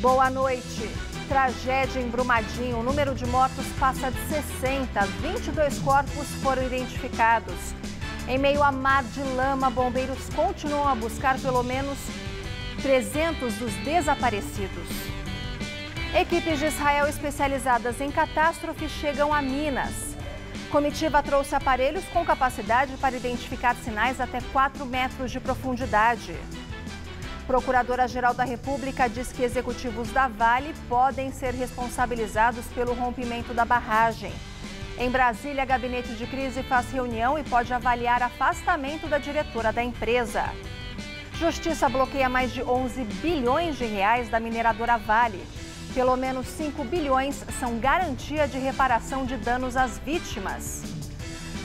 Boa noite. Tragédia em Brumadinho. O número de mortos passa de 60. 22 corpos foram identificados. Em meio a mar de lama, bombeiros continuam a buscar pelo menos 300 dos desaparecidos. Equipes de Israel especializadas em catástrofes chegam a Minas. Comitiva trouxe aparelhos com capacidade para identificar sinais até 4 metros de profundidade. Procuradora-Geral da República diz que executivos da Vale podem ser responsabilizados pelo rompimento da barragem. Em Brasília, gabinete de crise faz reunião e pode avaliar afastamento da diretora da empresa. Justiça bloqueia mais de 11 bilhões de reais da mineradora Vale. Pelo menos 5 bilhões são garantia de reparação de danos às vítimas.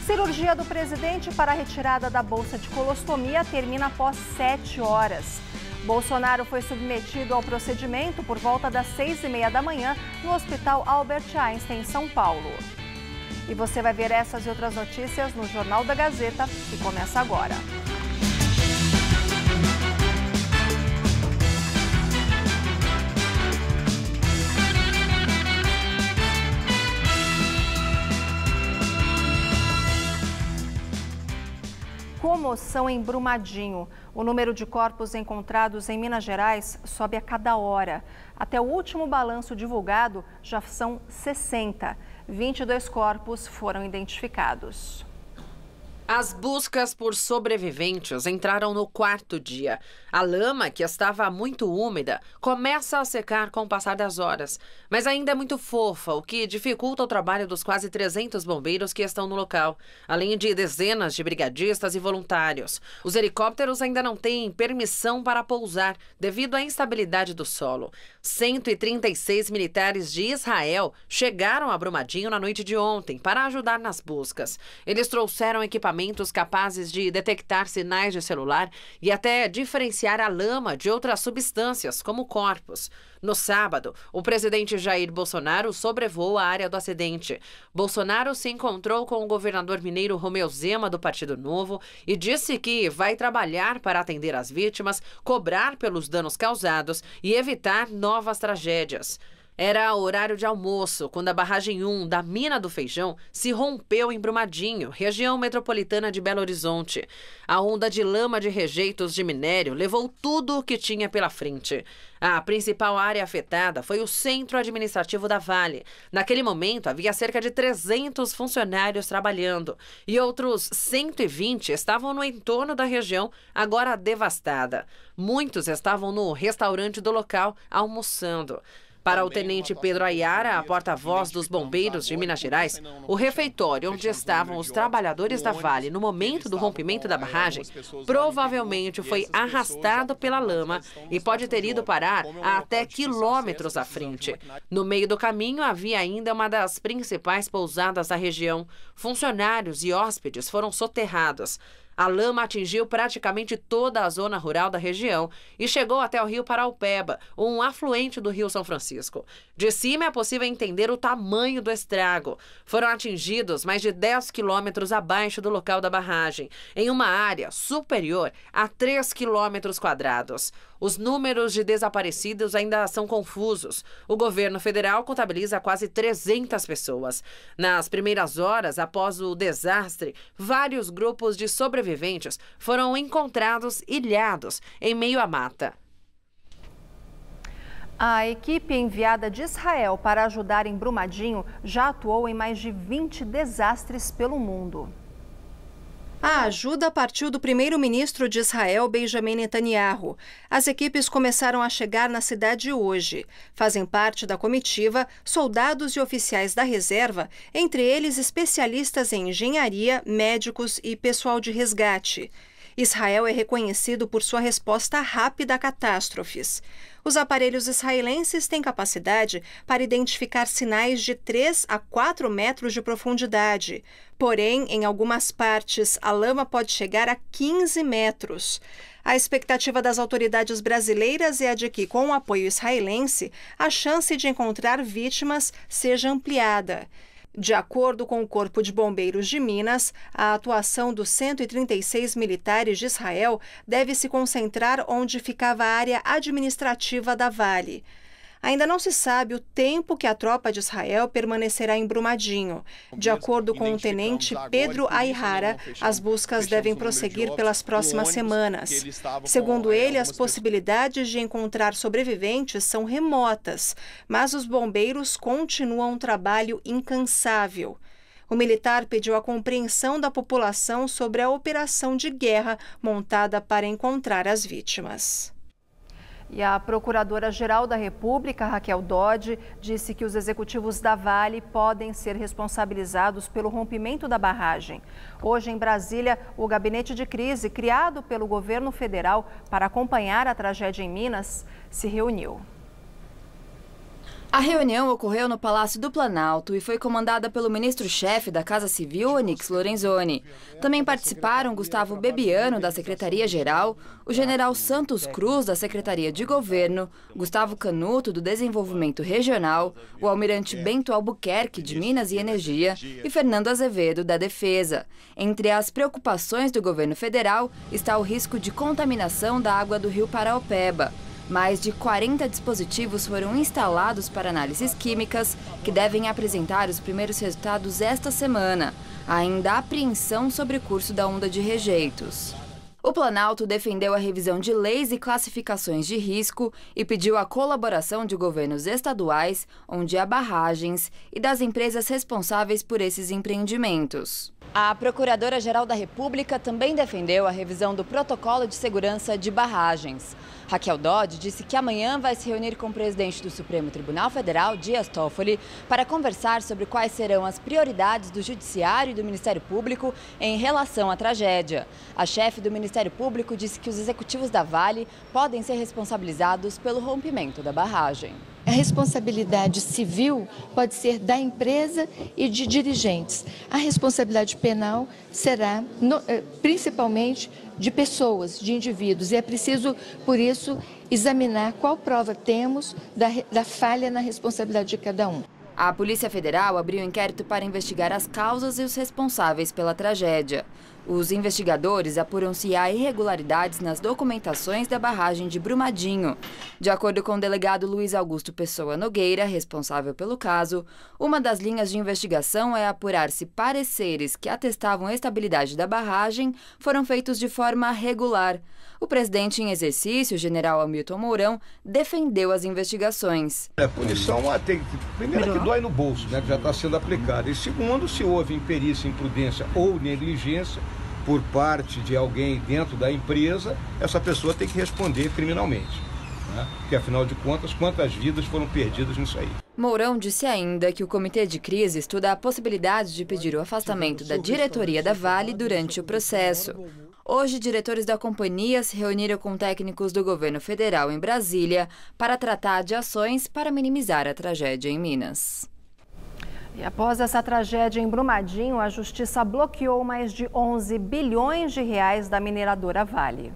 Cirurgia do presidente para a retirada da bolsa de colostomia termina após 7 horas. Bolsonaro foi submetido ao procedimento por volta das 6h30 da manhã no Hospital Albert Einstein, em São Paulo. E você vai ver essas e outras notícias no Jornal da Gazeta, que começa agora. Comoção em Brumadinho. O número de corpos encontrados em Minas Gerais sobe a cada hora. Até o último balanço divulgado, já são 60. 22 corpos foram identificados. As buscas por sobreviventes entraram no 4º dia. A lama, que estava muito úmida, começa a secar com o passar das horas, mas ainda é muito fofa, o que dificulta o trabalho dos quase 300 bombeiros que estão no local, além de dezenas de brigadistas e voluntários. Os helicópteros ainda não têm permissão para pousar devido à instabilidade do solo. 136 militares de Israel chegaram a Brumadinho na noite de ontem para ajudar nas buscas. Eles trouxeram equipamentos capazes de detectar sinais de celular e até diferenciar a lama de outras substâncias, como corpos. No sábado, o presidente Jair Bolsonaro sobrevoou a área do acidente. Bolsonaro se encontrou com o governador mineiro Romeu Zema, do Partido Novo, e disse que vai trabalhar para atender as vítimas, cobrar pelos danos causados e evitar novas tragédias. Era horário de almoço, quando a barragem 1 da Mina do Feijão se rompeu em Brumadinho, região metropolitana de Belo Horizonte. A onda de lama de rejeitos de minério levou tudo o que tinha pela frente. A principal área afetada foi o centro administrativo da Vale. Naquele momento, havia cerca de 300 funcionários trabalhando e outros 120 estavam no entorno da região, agora devastada. Muitos estavam no restaurante do local, almoçando. Para o tenente Pedro Ayara, a porta-voz dos bombeiros de Minas Gerais, o refeitório onde estavam os trabalhadores da Vale no momento do rompimento da barragem provavelmente foi arrastado pela lama e pode ter ido parar a até quilômetros à frente. No meio do caminho havia ainda uma das principais pousadas da região. Funcionários e hóspedes foram soterrados. A lama atingiu praticamente toda a zona rural da região e chegou até o rio Paraupeba, um afluente do rio São Francisco. De cima é possível entender o tamanho do estrago. Foram atingidos mais de 10 quilômetros abaixo do local da barragem, em uma área superior a 3 quilômetros quadrados. Os números de desaparecidos ainda são confusos. O governo federal contabiliza quase 300 pessoas. Nas primeiras horas após o desastre, vários grupos de sobreviventes foram encontrados ilhados em meio à mata. A equipe enviada de Israel para ajudar em Brumadinho já atuou em mais de 20 desastres pelo mundo. A ajuda partiu do primeiro-ministro de Israel, Benjamin Netanyahu. As equipes começaram a chegar na cidade hoje. Fazem parte da comitiva soldados e oficiais da reserva, entre eles especialistas em engenharia, médicos e pessoal de resgate. Israel é reconhecido por sua resposta rápida a catástrofes. Os aparelhos israelenses têm capacidade para identificar sinais de 3 a 4 metros de profundidade. Porém, em algumas partes, a lama pode chegar a 15 metros. A expectativa das autoridades brasileiras é a de que, com o apoio israelense, a chance de encontrar vítimas seja ampliada. De acordo com o Corpo de Bombeiros de Minas, a atuação dos 136 militares de Israel deve se concentrar onde ficava a área administrativa da Vale. Ainda não se sabe o tempo que a tropa de Israel permanecerá em Brumadinho. De acordo com o tenente Pedro Aihara, as buscas devem prosseguir pelas próximas semanas. Segundo ele, as possibilidades de encontrar sobreviventes são remotas, mas os bombeiros continuam um trabalho incansável. O militar pediu a compreensão da população sobre a operação de guerra montada para encontrar as vítimas. E a Procuradora-Geral da República, Raquel Dodge, disse que os executivos da Vale podem ser responsabilizados pelo rompimento da barragem. Hoje, em Brasília, o gabinete de crise, criado pelo governo federal para acompanhar a tragédia em Minas, se reuniu. A reunião ocorreu no Palácio do Planalto e foi comandada pelo ministro-chefe da Casa Civil, Onyx Lorenzoni. Também participaram Gustavo Bebiano, da Secretaria-Geral, o general Santos Cruz, da Secretaria de Governo, Gustavo Canuto, do Desenvolvimento Regional, o almirante Bento Albuquerque, de Minas e Energia, e Fernando Azevedo, da Defesa. Entre as preocupações do governo federal está o risco de contaminação da água do rio Paraopeba. Mais de 40 dispositivos foram instalados para análises químicas, que devem apresentar os primeiros resultados esta semana. Ainda há apreensão sobre o curso da onda de rejeitos. O Planalto defendeu a revisão de leis e classificações de risco e pediu a colaboração de governos estaduais, onde há barragens, e das empresas responsáveis por esses empreendimentos. A Procuradora-Geral da República também defendeu a revisão do Protocolo de Segurança de Barragens. Raquel Dodge disse que amanhã vai se reunir com o presidente do Supremo Tribunal Federal, Dias Toffoli, para conversar sobre quais serão as prioridades do Judiciário e do Ministério Público em relação à tragédia. A chefe do Ministério Público disse que os executivos da Vale podem ser responsabilizados pelo rompimento da barragem. A responsabilidade civil pode ser da empresa e de dirigentes. A responsabilidade penal será principalmente de pessoas, de indivíduos. E é preciso, por isso, examinar qual prova temos da falha na responsabilidade de cada um. A Polícia Federal abriu inquérito para investigar as causas e os responsáveis pela tragédia. Os investigadores apuram se há irregularidades nas documentações da barragem de Brumadinho. De acordo com o delegado Luiz Augusto Pessoa Nogueira, responsável pelo caso, uma das linhas de investigação é apurar se pareceres que atestavam a estabilidade da barragem foram feitos de forma regular. O presidente em exercício, o general Hamilton Mourão, defendeu as investigações. A punição, primeiro, que dói no bolso, né, que já está sendo aplicada. E segundo, se houve imperícia, imprudência ou negligência por parte de alguém dentro da empresa, essa pessoa tem que responder criminalmente, né? Porque, afinal de contas, quantas vidas foram perdidas nisso aí? Mourão disse ainda que o Comitê de Crise estuda a possibilidade de pedir o afastamento da diretoria da Vale durante o processo. Hoje, diretores da companhia se reuniram com técnicos do governo federal em Brasília para tratar de ações para minimizar a tragédia em Minas. E após essa tragédia em Brumadinho, a Justiça bloqueou mais de 11 bilhões de reais da mineradora Vale.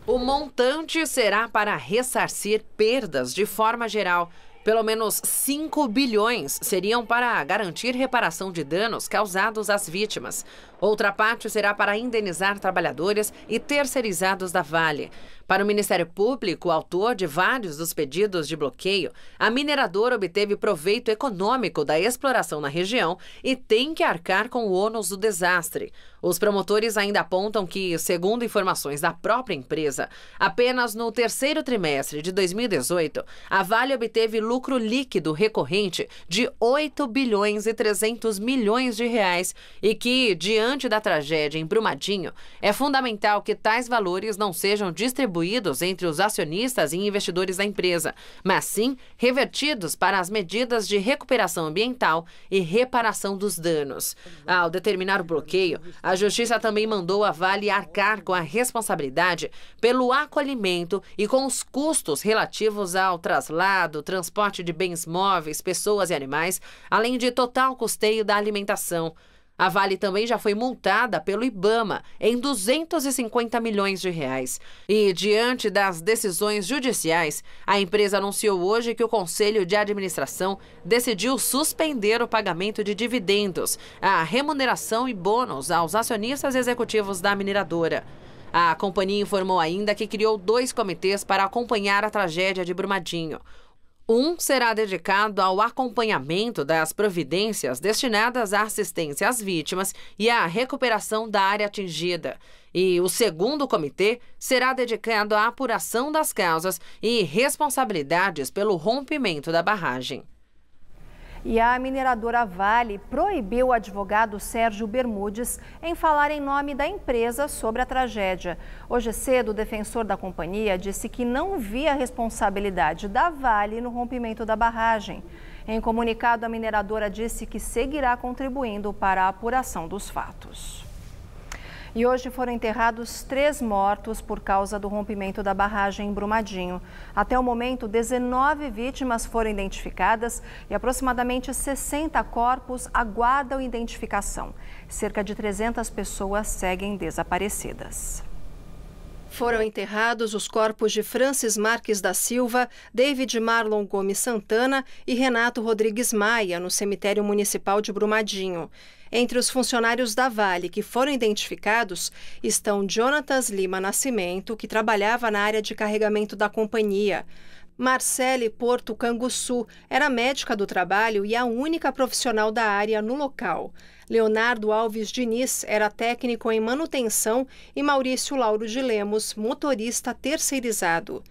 O montante será para ressarcir perdas de forma geral. Pelo menos 5 bilhões seriam para garantir reparação de danos causados às vítimas. Outra parte será para indenizar trabalhadores e terceirizados da Vale. Para o Ministério Público, autor de vários dos pedidos de bloqueio, a mineradora obteve proveito econômico da exploração na região e tem que arcar com o ônus do desastre. Os promotores ainda apontam que, segundo informações da própria empresa, apenas no terceiro trimestre de 2018, a Vale obteve lucro líquido recorrente de 8 bilhões e 300 milhões de reais e que, diante da tragédia em Brumadinho, é fundamental que tais valores não sejam distribuídos entre os acionistas e investidores da empresa, mas sim revertidos para as medidas de recuperação ambiental e reparação dos danos. Ao determinar o bloqueio, a Justiça também mandou a Vale arcar com a responsabilidade pelo acolhimento e com os custos relativos ao traslado, transporte de bens móveis, pessoas e animais, além de total custeio da alimentação. A Vale também já foi multada pelo IBAMA em 250 milhões de reais. E, diante das decisões judiciais, a empresa anunciou hoje que o Conselho de Administração decidiu suspender o pagamento de dividendos, a remuneração e bônus aos acionistas executivos da mineradora. A companhia informou ainda que criou 2 comitês para acompanhar a tragédia de Brumadinho. Um será dedicado ao acompanhamento das providências destinadas à assistência às vítimas e à recuperação da área atingida. E o segundo comitê será dedicado à apuração das causas e responsabilidades pelo rompimento da barragem. E a mineradora Vale proibiu o advogado Sérgio Bermudes em falar em nome da empresa sobre a tragédia. Hoje cedo, o defensor da companhia disse que não via responsabilidade da Vale no rompimento da barragem. Em comunicado, a mineradora disse que seguirá contribuindo para a apuração dos fatos. E hoje foram enterrados 3 mortos por causa do rompimento da barragem em Brumadinho. Até o momento, 19 vítimas foram identificadas e aproximadamente 60 corpos aguardam identificação. Cerca de 300 pessoas seguem desaparecidas. Foram enterrados os corpos de Francis Marques da Silva, David Marlon Gomes Santana e Renato Rodrigues Maia, no cemitério municipal de Brumadinho. Entre os funcionários da Vale que foram identificados estão Jonatas Lima Nascimento, que trabalhava na área de carregamento da companhia. Marcele Porto Canguçu era médica do trabalho e a única profissional da área no local. Leonardo Alves Diniz era técnico em manutenção e Maurício Lauro de Lemos, motorista terceirizado.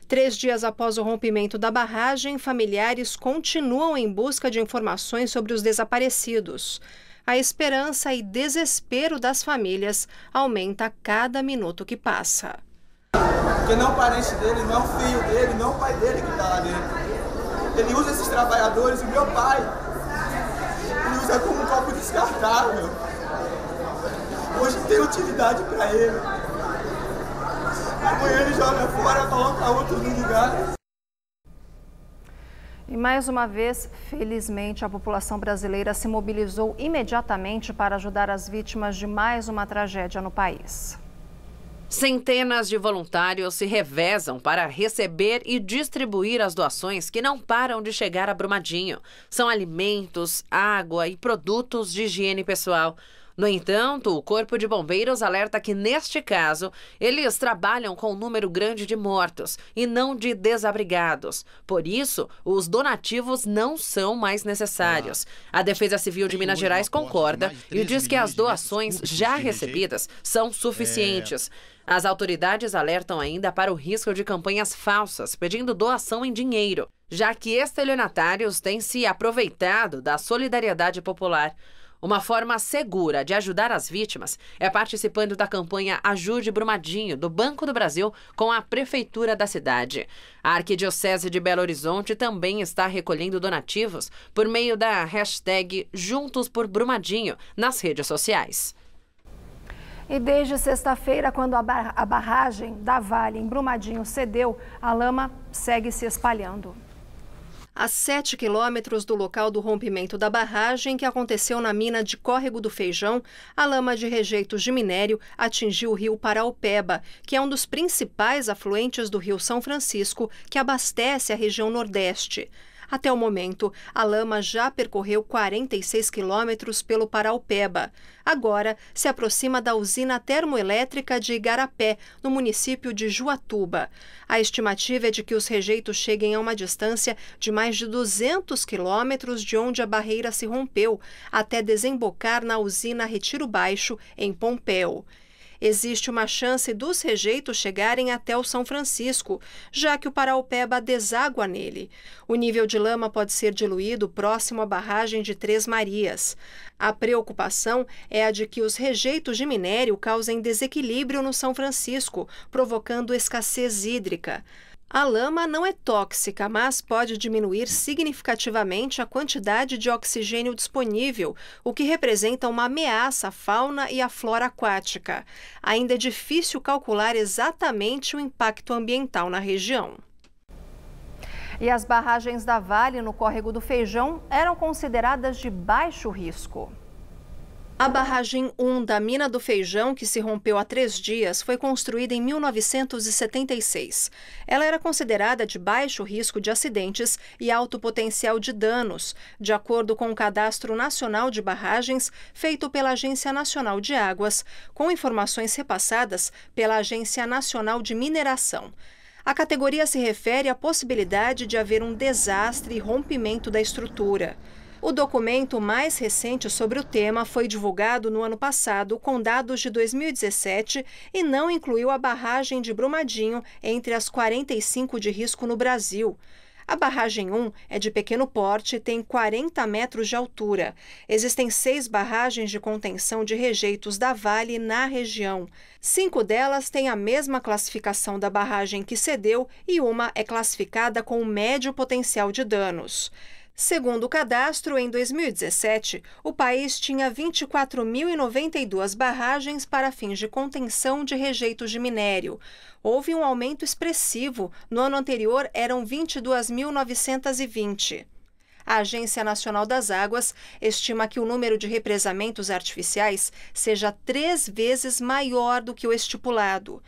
3 dias após o rompimento da barragem, familiares continuam em busca de informações sobre os desaparecidos. A esperança e desespero das famílias aumenta a cada minuto que passa. Porque não é um parente dele, não é um filho dele, não é o pai dele que está lá dentro. Ele usa esses trabalhadores, o meu pai, ele usa como um copo descartável. Hoje tem utilidade para ele. Amanhã ele joga fora, coloca outro no lugar. E mais uma vez, felizmente, a população brasileira se mobilizou imediatamente para ajudar as vítimas de mais uma tragédia no país. Centenas de voluntários se revezam para receber e distribuir as doações que não param de chegar a Brumadinho. São alimentos, água e produtos de higiene pessoal. No entanto, o Corpo de Bombeiros alerta que, neste caso, eles trabalham com um número grande de mortos e não de desabrigados. Por isso, os donativos não são mais necessários. A Defesa Civil de Minas Gerais concorda e diz que as doações já recebidas são suficientes. As autoridades alertam ainda para o risco de campanhas falsas pedindo doação em dinheiro, já que estelionatários têm se aproveitado da solidariedade popular. Uma forma segura de ajudar as vítimas é participando da campanha Ajude Brumadinho, do Banco do Brasil, com a Prefeitura da cidade. A Arquidiocese de Belo Horizonte também está recolhendo donativos por meio da hashtag Juntos por Brumadinho nas redes sociais. E desde sexta-feira, quando a barragem da Vale em Brumadinho cedeu, a lama segue se espalhando. A 7 quilômetros do local do rompimento da barragem, que aconteceu na mina de Córrego do Feijão, a lama de rejeitos de minério atingiu o rio Paraupeba, que é um dos principais afluentes do rio São Francisco, que abastece a região Nordeste. Até o momento, a lama já percorreu 46 quilômetros pelo Paraupeba. Agora, se aproxima da usina termoelétrica de Igarapé, no município de Juatuba. A estimativa é de que os rejeitos cheguem a uma distância de mais de 200 quilômetros de onde a barreira se rompeu, até desembocar na usina Retiro Baixo, em Pompéu. Existe uma chance dos rejeitos chegarem até o São Francisco, já que o Paraupeba deságua nele. O nível de lama pode ser diluído próximo à barragem de Três Marias. A preocupação é a de que os rejeitos de minério causem desequilíbrio no São Francisco, provocando escassez hídrica. A lama não é tóxica, mas pode diminuir significativamente a quantidade de oxigênio disponível, o que representa uma ameaça à fauna e à flora aquática. Ainda é difícil calcular exatamente o impacto ambiental na região. E as barragens da Vale no Córrego do Feijão eram consideradas de baixo risco. A barragem 1 da Mina do Feijão, que se rompeu há 3 dias, foi construída em 1976. Ela era considerada de baixo risco de acidentes e alto potencial de danos, de acordo com o Cadastro Nacional de Barragens, feito pela Agência Nacional de Águas, com informações repassadas pela Agência Nacional de Mineração. A categoria se refere à possibilidade de haver um desastre e rompimento da estrutura. O documento mais recente sobre o tema foi divulgado no ano passado com dados de 2017 e não incluiu a barragem de Brumadinho entre as 45 de risco no Brasil. A barragem 1 é de pequeno porte e tem 40 metros de altura. Existem 6 barragens de contenção de rejeitos da Vale na região. 5 delas têm a mesma classificação da barragem que cedeu e uma é classificada com médio potencial de danos. Segundo o cadastro, em 2017, o país tinha 24.092 barragens para fins de contenção de rejeitos de minério. Houve um aumento expressivo. No ano anterior, eram 22.920. A Agência Nacional das Águas estima que o número de represamentos artificiais seja 3 vezes maior do que o estipulado.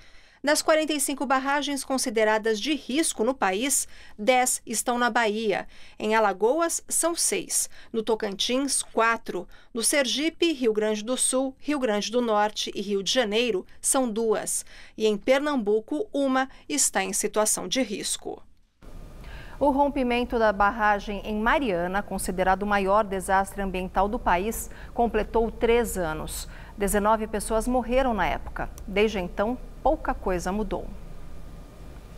Das 45 barragens consideradas de risco no país, 10 estão na Bahia. Em Alagoas, são 6. No Tocantins, 4. No Sergipe, Rio Grande do Sul, Rio Grande do Norte e Rio de Janeiro, são 2. E em Pernambuco, uma está em situação de risco. O rompimento da barragem em Mariana, considerado o maior desastre ambiental do país, completou 3 anos. 19 pessoas morreram na época. Desde então, pouca coisa mudou.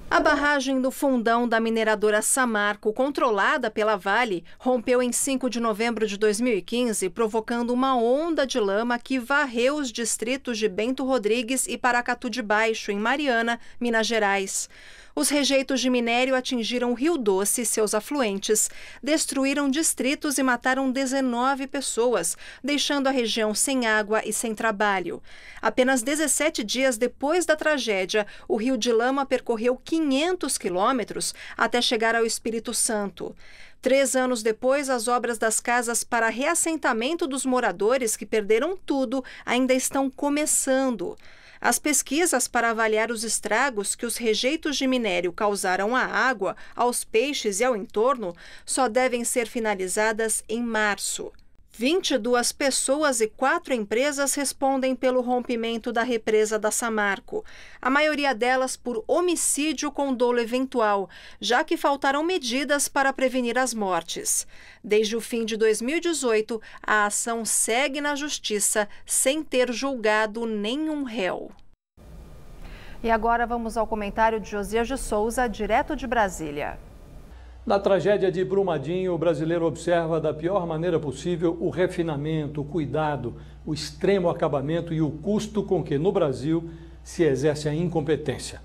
A barragem do Fundão da mineradora Samarco, controlada pela Vale, rompeu em 5 de novembro de 2015, provocando uma onda de lama que varreu os distritos de Bento Rodrigues e Paracatu de Baixo, em Mariana, Minas Gerais. Os rejeitos de minério atingiram o Rio Doce e seus afluentes, destruíram distritos e mataram 19 pessoas, deixando a região sem água e sem trabalho. Apenas 17 dias depois da tragédia, o rio de lama percorreu 500 quilômetros até chegar ao Espírito Santo. 3 anos depois, as obras das casas para reassentamento dos moradores que perderam tudo ainda estão começando. As pesquisas para avaliar os estragos que os rejeitos de minério causaram à água, aos peixes e ao entorno só devem ser finalizadas em março. 22 pessoas e 4 empresas respondem pelo rompimento da represa da Samarco, a maioria delas por homicídio com dolo eventual, já que faltaram medidas para prevenir as mortes. Desde o fim de 2018, a ação segue na Justiça sem ter julgado nenhum réu. E agora vamos ao comentário de Josias de Souza, direto de Brasília. Na tragédia de Brumadinho, o brasileiro observa da pior maneira possível o refinamento, o cuidado, o extremo acabamento e o custo com que, no Brasil, se exerce a incompetência.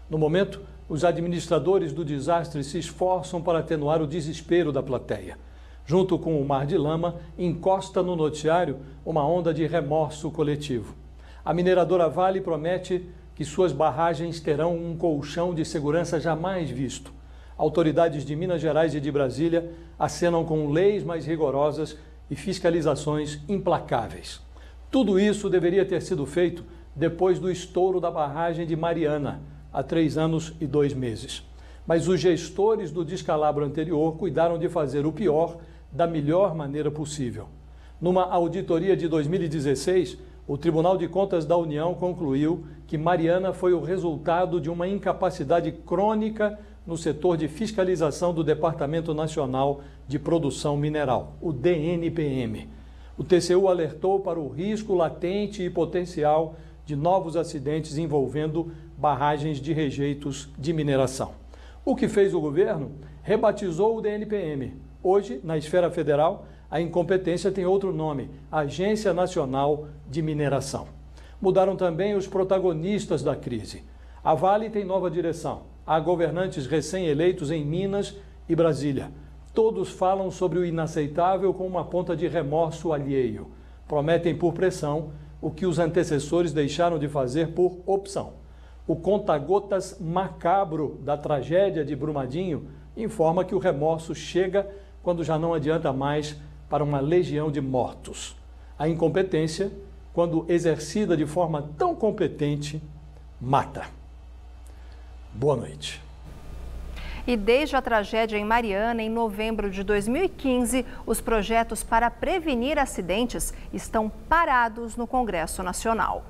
No momento, os administradores do desastre se esforçam para atenuar o desespero da plateia. Junto com o mar de lama, encosta no noticiário uma onda de remorso coletivo. A mineradora Vale promete que suas barragens terão um colchão de segurança jamais visto. Autoridades de Minas Gerais e de Brasília acenam com leis mais rigorosas e fiscalizações implacáveis. Tudo isso deveria ter sido feito depois do estouro da barragem de Mariana, há 3 anos e 2 meses. Mas os gestores do descalabro anterior cuidaram de fazer o pior da melhor maneira possível. Numa auditoria de 2016, o Tribunal de Contas da União concluiu que Mariana foi o resultado de uma incapacidade crônica no setor de fiscalização do Departamento Nacional de Produção Mineral, o DNPM. O TCU alertou para o risco latente e potencial de novos acidentes envolvendo barragens de rejeitos de mineração. O que fez o governo? Rebatizou o DNPM. Hoje, na esfera federal, a incompetência tem outro nome, Agência Nacional de Mineração. Mudaram também os protagonistas da crise. A Vale tem nova direção. Há governantes recém-eleitos em Minas e Brasília. Todos falam sobre o inaceitável com uma ponta de remorso alheio. Prometem por pressão o que os antecessores deixaram de fazer por opção. O conta-gotas macabro da tragédia de Brumadinho informa que o remorso chega quando já não adianta mais para uma legião de mortos. A incompetência, quando exercida de forma tão competente, mata. Boa noite. E desde a tragédia em Mariana, em novembro de 2015, os projetos para prevenir acidentes estão parados no Congresso Nacional.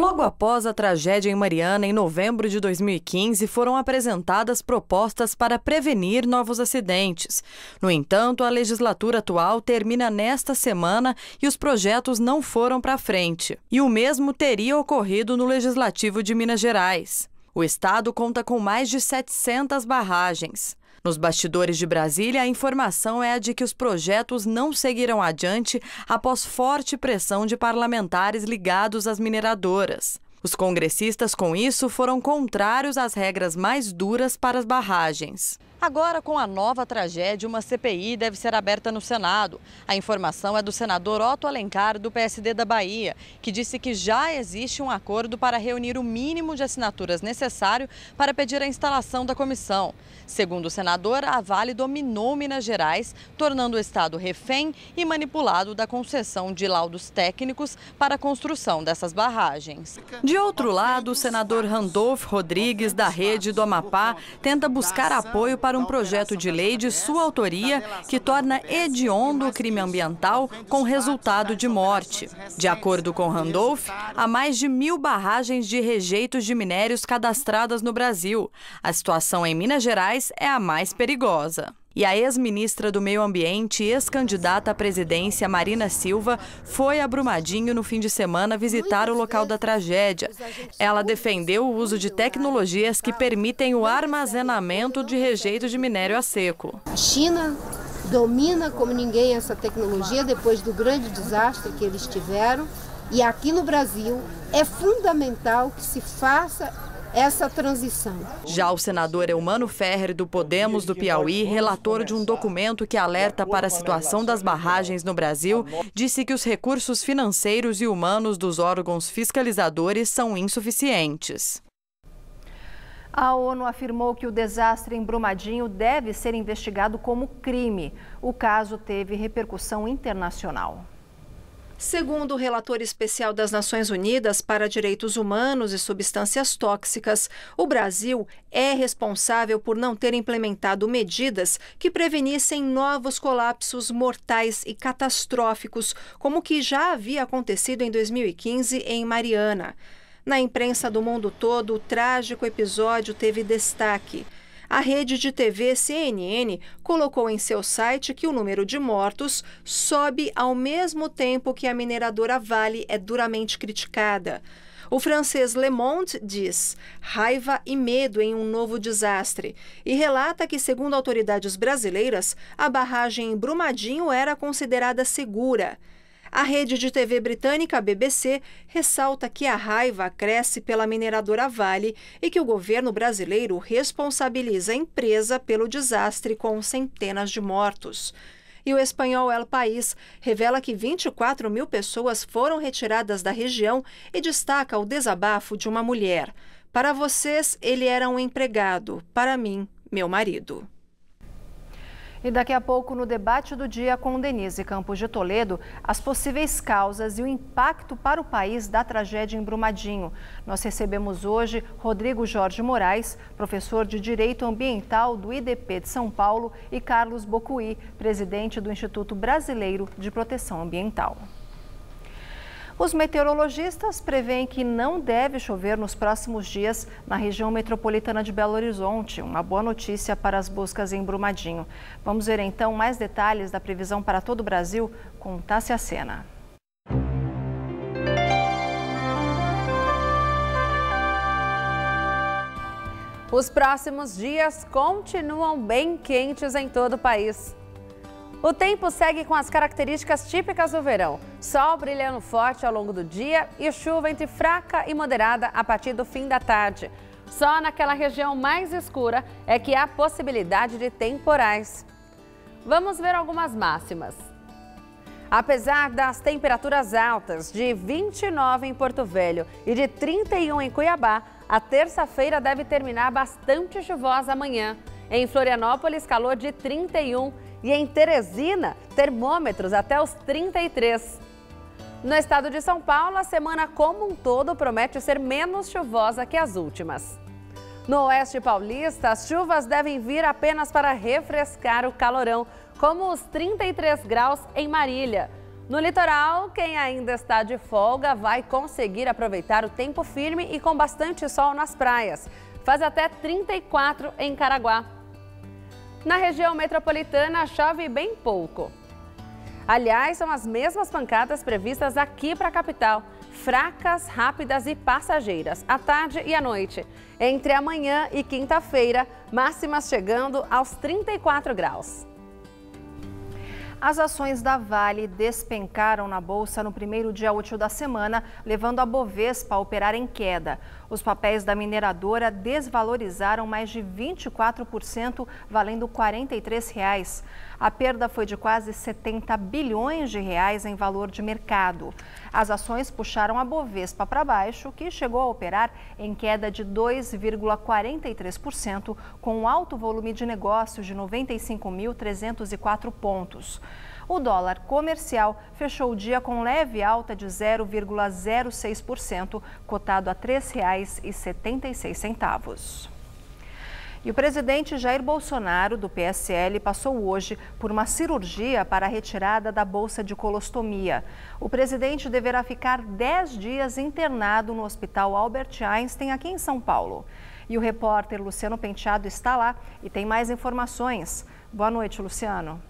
Logo após a tragédia em Mariana, em novembro de 2015, foram apresentadas propostas para prevenir novos acidentes. No entanto, a legislatura atual termina nesta semana e os projetos não foram para frente. E o mesmo teria ocorrido no Legislativo de Minas Gerais. O estado conta com mais de 700 barragens. Nos bastidores de Brasília, a informação é a de que os projetos não seguirão adiante após forte pressão de parlamentares ligados às mineradoras. Os congressistas, com isso, foram contrários às regras mais duras para as barragens. Agora, com a nova tragédia, uma CPI deve ser aberta no Senado. A informação é do senador Otto Alencar, do PSD da Bahia, que disse que já existe um acordo para reunir o mínimo de assinaturas necessário para pedir a instalação da comissão. Segundo o senador, a Vale dominou Minas Gerais, tornando o estado refém e manipulado da concessão de laudos técnicos para a construção dessas barragens. De outro lado, o senador Randolfo Rodrigues, da Rede do Amapá, tenta buscar apoio para um projeto de lei de sua autoria que torna hediondo o crime ambiental com resultado de morte. De acordo com Randolph, há mais de 1.000 barragens de rejeitos de minérios cadastradas no Brasil. A situação em Minas Gerais é a mais perigosa. E a ex-ministra do Meio Ambiente e ex-candidata à presidência, Marina Silva, foi a Brumadinho no fim de semana visitar o local da tragédia. Ela defendeu o uso de tecnologias que permitem o armazenamento de rejeitos de minério a seco. A China domina como ninguém essa tecnologia depois do grande desastre que eles tiveram. E aqui no Brasil é fundamental que se faça essa transição. Já o senador Eumano Ferrer, do Podemos do Piauí, relator de um documento que alerta para a situação das barragens no Brasil, disse que os recursos financeiros e humanos dos órgãos fiscalizadores são insuficientes. A ONU afirmou que o desastre em Brumadinho deve ser investigado como crime. O caso teve repercussão internacional. Segundo o relator especial das Nações Unidas para Direitos Humanos e Substâncias Tóxicas, o Brasil é responsável por não ter implementado medidas que prevenissem novos colapsos mortais e catastróficos, como o que já havia acontecido em 2015 em Mariana. Na imprensa do mundo todo, o trágico episódio teve destaque. A rede de TV CNN colocou em seu site que o número de mortos sobe ao mesmo tempo que a mineradora Vale é duramente criticada. O francês Le Monde diz raiva e medo em um novo desastre e relata que, segundo autoridades brasileiras, a barragem em Brumadinho era considerada segura. A rede de TV britânica BBC ressalta que a raiva cresce pela mineradora Vale e que o governo brasileiro responsabiliza a empresa pelo desastre com centenas de mortos. E o espanhol El País revela que 24.000 pessoas foram retiradas da região e destaca o desabafo de uma mulher. Para vocês, ele era um empregado. Para mim, meu marido. E daqui a pouco, no debate do dia com Denise Campos de Toledo, as possíveis causas e o impacto para o país da tragédia em Brumadinho. Nós recebemos hoje Rodrigo Jorge Moraes, professor de Direito Ambiental do IDP de São Paulo, e Carlos Bocuí, presidente do Instituto Brasileiro de Proteção Ambiental. Os meteorologistas preveem que não deve chover nos próximos dias na região metropolitana de Belo Horizonte. Uma boa notícia para as buscas em Brumadinho. Vamos ver então mais detalhes da previsão para todo o Brasil com Tássia Sena. Os próximos dias continuam bem quentes em todo o país. O tempo segue com as características típicas do verão. Sol brilhando forte ao longo do dia e chuva entre fraca e moderada a partir do fim da tarde. Só naquela região mais escura é que há possibilidade de temporais. Vamos ver algumas máximas. Apesar das temperaturas altas de 29 em Porto Velho e de 31 em Cuiabá, a terça-feira deve terminar bastante chuvosa amanhã. Em Florianópolis, calor de 31 e em Teresina, termômetros até os 33. No estado de São Paulo, a semana como um todo promete ser menos chuvosa que as últimas. No oeste paulista, as chuvas devem vir apenas para refrescar o calorão, como os 33 graus em Marília. No litoral, quem ainda está de folga vai conseguir aproveitar o tempo firme e com bastante sol nas praias. Faz até 34 em Caraguá. Na região metropolitana, chove bem pouco. Aliás, são as mesmas pancadas previstas aqui para a capital. Fracas, rápidas e passageiras, à tarde e à noite. Entre amanhã e quinta-feira, máximas chegando aos 34 graus. As ações da Vale despencaram na Bolsa no primeiro dia útil da semana, levando a Bovespa a operar em queda. Os papéis da mineradora desvalorizaram mais de 24%, valendo R$ 43. A perda foi de quase 70 bilhões de reais em valor de mercado. As ações puxaram a Bovespa para baixo, que chegou a operar em queda de 2,43%, com um alto volume de negócios de 95.304 pontos. O dólar comercial fechou o dia com leve alta de 0,06%, cotado a R$ 3,76. E o presidente Jair Bolsonaro, do PSL, passou hoje por uma cirurgia para a retirada da bolsa de colostomia. O presidente deverá ficar 10 dias internado no Hospital Albert Einstein, aqui em São Paulo. E o repórter Luciano Penteado está lá e tem mais informações. Boa noite, Luciano.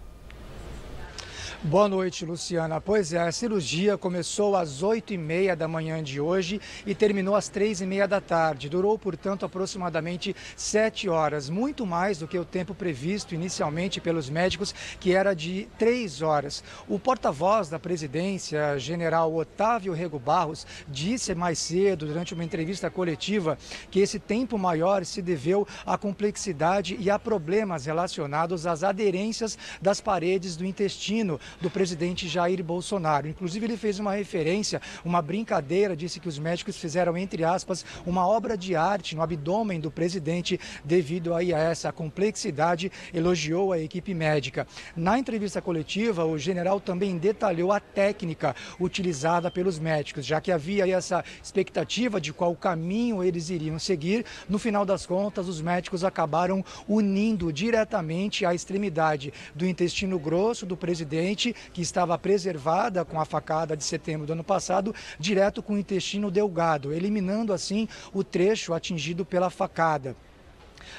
Boa noite, Luciana. Pois é, a cirurgia começou às 8h30 da manhã de hoje e terminou às 3h30 da tarde. Durou, portanto, aproximadamente 7 horas, muito mais do que o tempo previsto inicialmente pelos médicos, que era de 3 horas. O porta-voz da presidência, general Otávio Rego Barros, disse mais cedo, durante uma entrevista coletiva, que esse tempo maior se deveu à complexidade e a problemas relacionados às aderências das paredes do intestino do presidente Jair Bolsonaro. Inclusive, ele fez uma referência, uma brincadeira, disse que os médicos fizeram, entre aspas, uma obra de arte no abdômen do presidente devido aí a essa complexidade, elogiou a equipe médica. Na entrevista coletiva, o general também detalhou a técnica utilizada pelos médicos, já que havia aí essa expectativa de qual caminho eles iriam seguir. No final das contas, os médicos acabaram unindo diretamente a extremidade do intestino grosso do presidente, que estava preservada com a facada de setembro do ano passado, direto com o intestino delgado, eliminando assim o trecho atingido pela facada.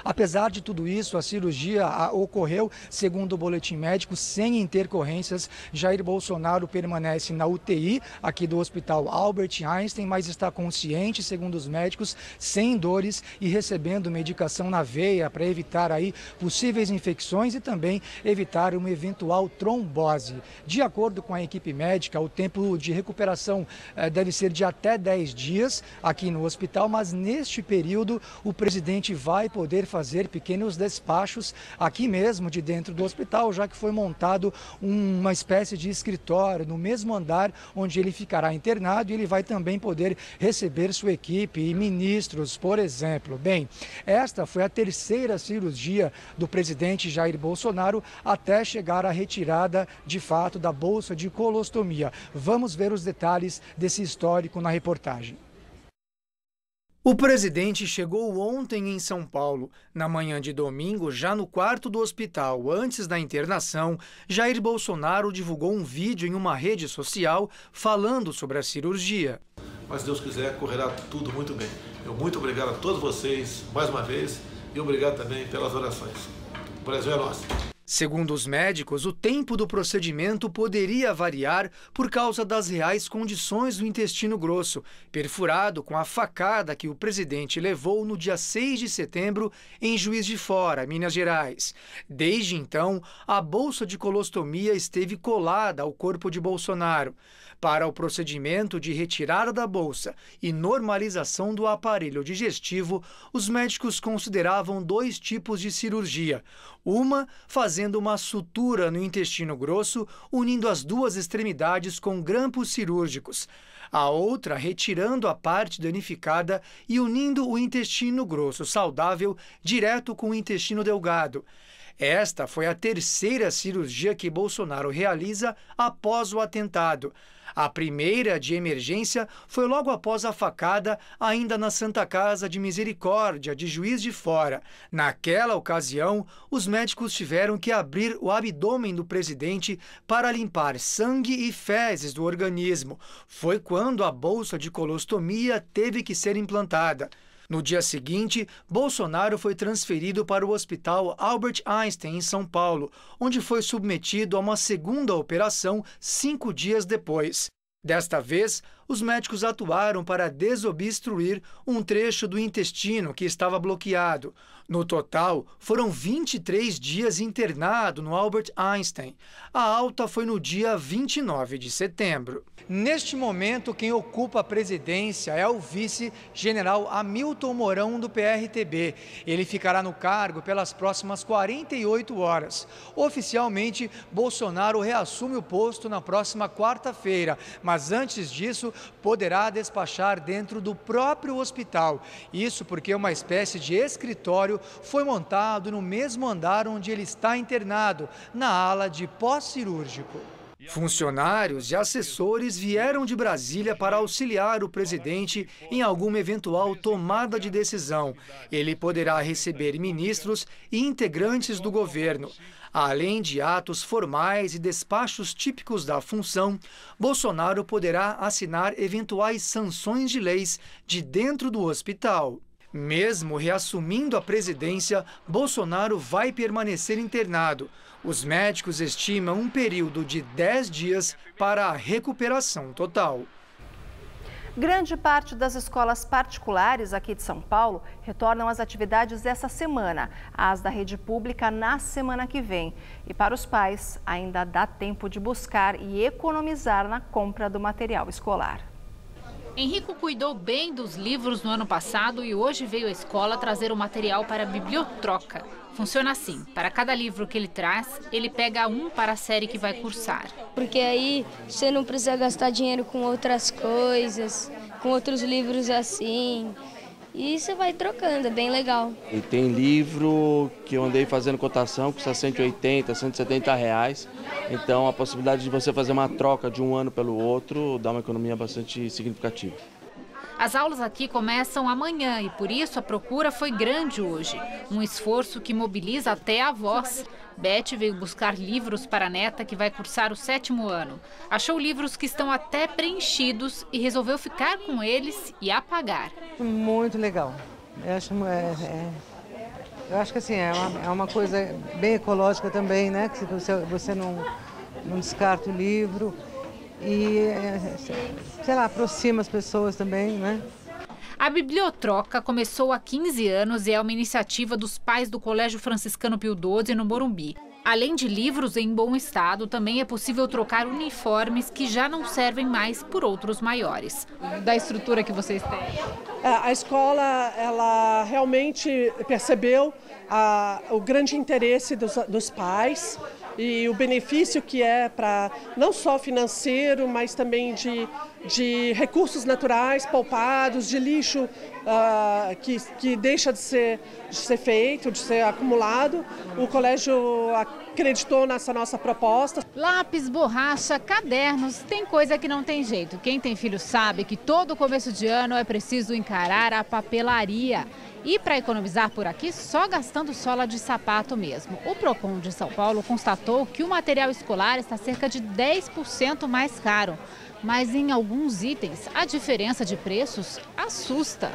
Apesar de tudo isso, a cirurgia ocorreu, segundo o boletim médico, sem intercorrências. Jair Bolsonaro permanece na UTI aqui do Hospital Albert Einstein, mas está consciente, segundo os médicos, sem dores e recebendo medicação na veia para evitar aí possíveis infecções e também evitar uma eventual trombose. De acordo com a equipe médica, o tempo de recuperação deve ser de até 10 dias aqui no hospital, mas neste período o presidente vai poder fazer pequenos despachos aqui mesmo de dentro do hospital, já que foi montado uma espécie de escritório no mesmo andar onde ele ficará internado, e ele vai também poder receber sua equipe e ministros, por exemplo. Bem, esta foi a terceira cirurgia do presidente Jair Bolsonaro até chegar à retirada de fato da bolsa de colostomia. Vamos ver os detalhes desse histórico na reportagem. O presidente chegou ontem em São Paulo. Na manhã de domingo, já no quarto do hospital, antes da internação, Jair Bolsonaro divulgou um vídeo em uma rede social falando sobre a cirurgia. Mas, se Deus quiser, correrá tudo muito bem. Eu muito obrigado a todos vocês, mais uma vez, e obrigado também pelas orações. O Brasil é nosso. Segundo os médicos, o tempo do procedimento poderia variar por causa das reais condições do intestino grosso, perfurado com a facada que o presidente levou no dia 6 de setembro em Juiz de Fora, Minas Gerais. Desde então, a bolsa de colostomia esteve colada ao corpo de Bolsonaro. Para o procedimento de retirada da bolsa e normalização do aparelho digestivo, os médicos consideravam 2 tipos de cirurgia. Uma, fazendo uma sutura no intestino grosso, unindo as 2 extremidades com grampos cirúrgicos. A outra, retirando a parte danificada e unindo o intestino grosso saudável direto com o intestino delgado. Esta foi a terceira cirurgia que Bolsonaro realiza após o atentado. A primeira, de emergência, foi logo após a facada, ainda na Santa Casa de Misericórdia, de Juiz de Fora. Naquela ocasião, os médicos tiveram que abrir o abdômen do presidente para limpar sangue e fezes do organismo. Foi quando a bolsa de colostomia teve que ser implantada. No dia seguinte, Bolsonaro foi transferido para o Hospital Albert Einstein, em São Paulo, onde foi submetido a uma segunda operação 5 dias depois. Desta vez, os médicos atuaram para desobstruir um trecho do intestino que estava bloqueado. No total, foram 23 dias internado no Albert Einstein. A alta foi no dia 29 de setembro. Neste momento, quem ocupa a presidência é o vice-general Hamilton Mourão, do PRTB. Ele ficará no cargo pelas próximas 48 horas. Oficialmente, Bolsonaro reassume o posto na próxima quarta-feira, mas antes disso, poderá despachar dentro do próprio hospital. Isso porque uma espécie de escritório foi montado no mesmo andar onde ele está internado, na ala de pós-cirúrgico. Funcionários e assessores vieram de Brasília para auxiliar o presidente em alguma eventual tomada de decisão. Ele poderá receber ministros e integrantes do governo. Além de atos formais e despachos típicos da função, Bolsonaro poderá assinar eventuais sanções de leis de dentro do hospital. Mesmo reassumindo a presidência, Bolsonaro vai permanecer internado. Os médicos estimam um período de 10 dias para a recuperação total. Grande parte das escolas particulares aqui de São Paulo retornam às atividades essa semana. As da rede pública na semana que vem. E para os pais, ainda dá tempo de buscar e economizar na compra do material escolar. Henrico cuidou bem dos livros no ano passado e hoje veio à escola trazer o material para a bibliotroca. Funciona assim, para cada livro que ele traz, ele pega um para a série que vai cursar. Porque aí você não precisa gastar dinheiro com outras coisas, com outros livros assim. E você vai trocando, é bem legal. E tem livro que eu andei fazendo cotação, custa 180, 170 reais. Então a possibilidade de você fazer uma troca de um ano pelo outro dá uma economia bastante significativa. As aulas aqui começam amanhã e por isso a procura foi grande hoje. Um esforço que mobiliza até avós. Beth veio buscar livros para a neta que vai cursar o 7º ano. Achou livros que estão até preenchidos e resolveu ficar com eles e apagar. Muito legal. Eu acho que assim, é uma coisa bem ecológica também, né? Que você não descarta o livro. E, sei lá, aproxima as pessoas também, né? A Bibliotroca começou há 15 anos e é uma iniciativa dos pais do Colégio Franciscano Pio XII, no Morumbi. Além de livros em bom estado, também é possível trocar uniformes que já não servem mais por outros maiores. Da estrutura que vocês têm? A escola, ela realmente percebeu o grande interesse dos pais e o benefício que é para não só financeiro, mas também de recursos naturais poupados, de lixo que deixa de ser feito, de ser acumulado. O colégio acreditou nessa nossa proposta. Lápis, borracha, cadernos, tem coisa que não tem jeito. Quem tem filho sabe que todo começo de ano é preciso encarar a papelaria. E para economizar por aqui, só gastando sola de sapato mesmo. O Procon de São Paulo constatou que o material escolar está cerca de 10% mais caro. Mas em alguns itens, a diferença de preços assusta.